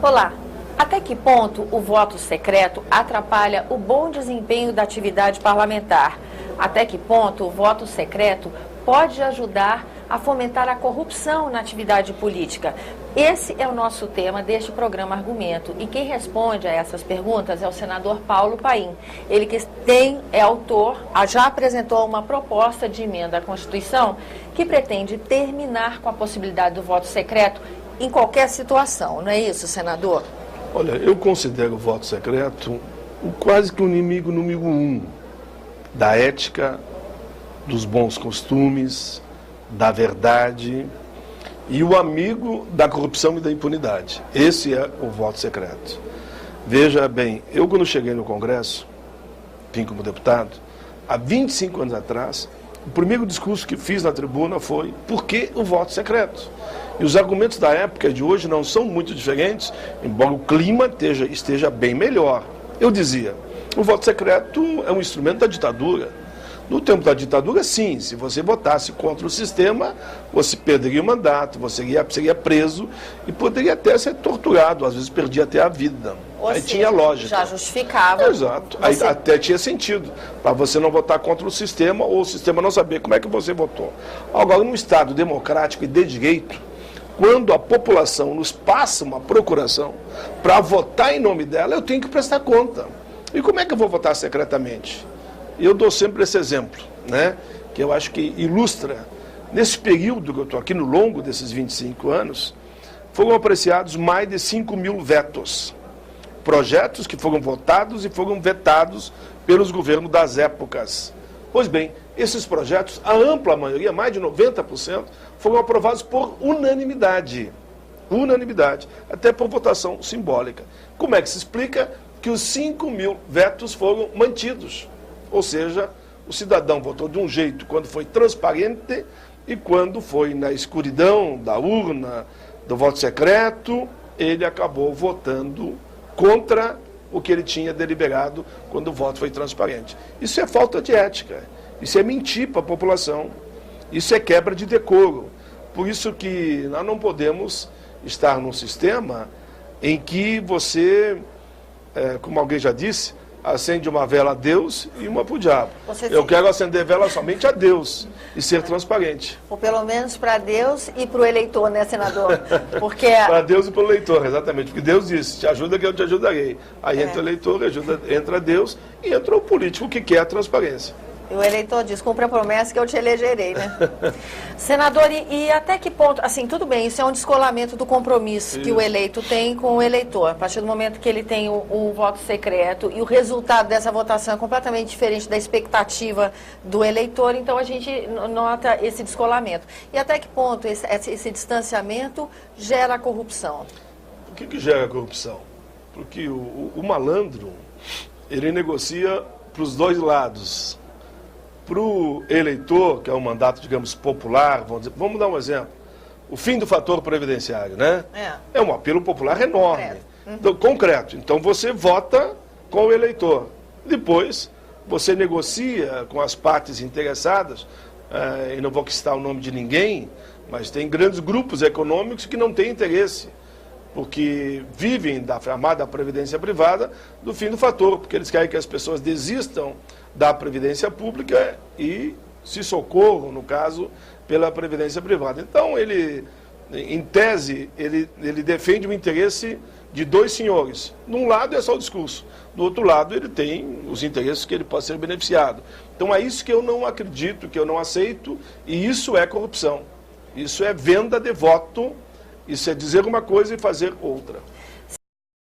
Olá, até que ponto o voto secreto atrapalha o bom desempenho da atividade parlamentar? Até que ponto o voto secreto pode ajudar a fomentar a corrupção na atividade política? Esse é o nosso tema deste programa Argumento. E quem responde a essas perguntas é o senador Paulo Paim. Ele que é autor, já apresentou uma proposta de emenda à Constituição que pretende terminar com a possibilidade do voto secreto em qualquer situação. Não é isso, senador? Olha, eu considero o voto secreto quase que o inimigo número 1 da ética, dos bons costumes, da verdade e o amigo da corrupção e da impunidade. Esse é o voto secreto. Veja bem, eu quando cheguei no Congresso, vim como deputado, há 25 anos atrás, o primeiro discurso que fiz na tribuna foi: por que o voto secreto? E os argumentos da época e de hoje não são muito diferentes, embora o clima esteja bem melhor. Eu dizia, o voto secreto é um instrumento da ditadura. No tempo da ditadura, sim, se você votasse contra o sistema, você perderia o mandato, você seria preso e poderia até ser torturado, às vezes perdia até a vida. Aí tinha lógica. Já justificava. Exato. Aí até tinha sentido, para você não votar contra o sistema ou o sistema não saber como é que você votou. Agora, num Estado democrático e de direito, quando a população nos passa uma procuração para votar em nome dela, eu tenho que prestar conta. E como é que eu vou votar secretamente? Eu dou sempre esse exemplo, né, que eu acho que ilustra. Nesse período que eu estou aqui, no longo desses 25 anos, foram apreciados mais de 5 mil vetos. Projetos que foram votados e foram vetados pelos governos das épocas. Pois bem, esses projetos, a ampla maioria, mais de 90%, foram aprovados por unanimidade. Unanimidade, até por votação simbólica. Como é que se explica que os 5 mil vetos foram mantidos? Ou seja, o cidadão votou de um jeito quando foi transparente e quando foi na escuridão da urna, do voto secreto, ele acabou votando contra o que ele tinha deliberado quando o voto foi transparente. Isso é falta de ética, isso é mentir para a população, isso é quebra de decoro. Por isso que nós não podemos estar num sistema em que você, como alguém já disse, acende uma vela a Deus e uma para o diabo. Eu quero acender vela somente a Deus e ser transparente. Ou pelo menos para Deus e para o eleitor, né, senador? Porque para Deus e para o eleitor, exatamente. Porque Deus disse, te ajuda que eu te ajudarei. Aí entra o eleitor, entra Deus e entra o político que quer a transparência. E o eleitor diz, cumpre a promessa que eu te elegerei, né? Senador, e até que ponto, assim, tudo bem, isso é um descolamento do compromisso que o eleito tem com o eleitor. A partir do momento que ele tem o voto secreto e o resultado dessa votação é completamente diferente da expectativa do eleitor, então a gente nota esse descolamento. E até que ponto esse distanciamento gera corrupção? Por que gera corrupção? Porque o malandro, ele negocia para os dois lados. Para o eleitor, que é um mandato, digamos, popular, vamos dar um exemplo, o fim do fator previdenciário, né? É um apelo popular enorme, concreto. Então você vota com o eleitor. Depois você negocia com as partes interessadas, e não vou citar o nome de ninguém, mas tem grandes grupos econômicos que não têm interesse, porque vivem da chamada previdência privada do fim do fator, porque eles querem que as pessoas desistam da previdência pública e se socorram, no caso, pela previdência privada. Então, ele, em tese, ele defende o interesse de dois senhores. Num lado é só o discurso, do outro lado ele tem os interesses que ele pode ser beneficiado. Então, é isso que eu não acredito, que eu não aceito, e isso é corrupção. Isso é venda de voto, isso é dizer uma coisa e fazer outra.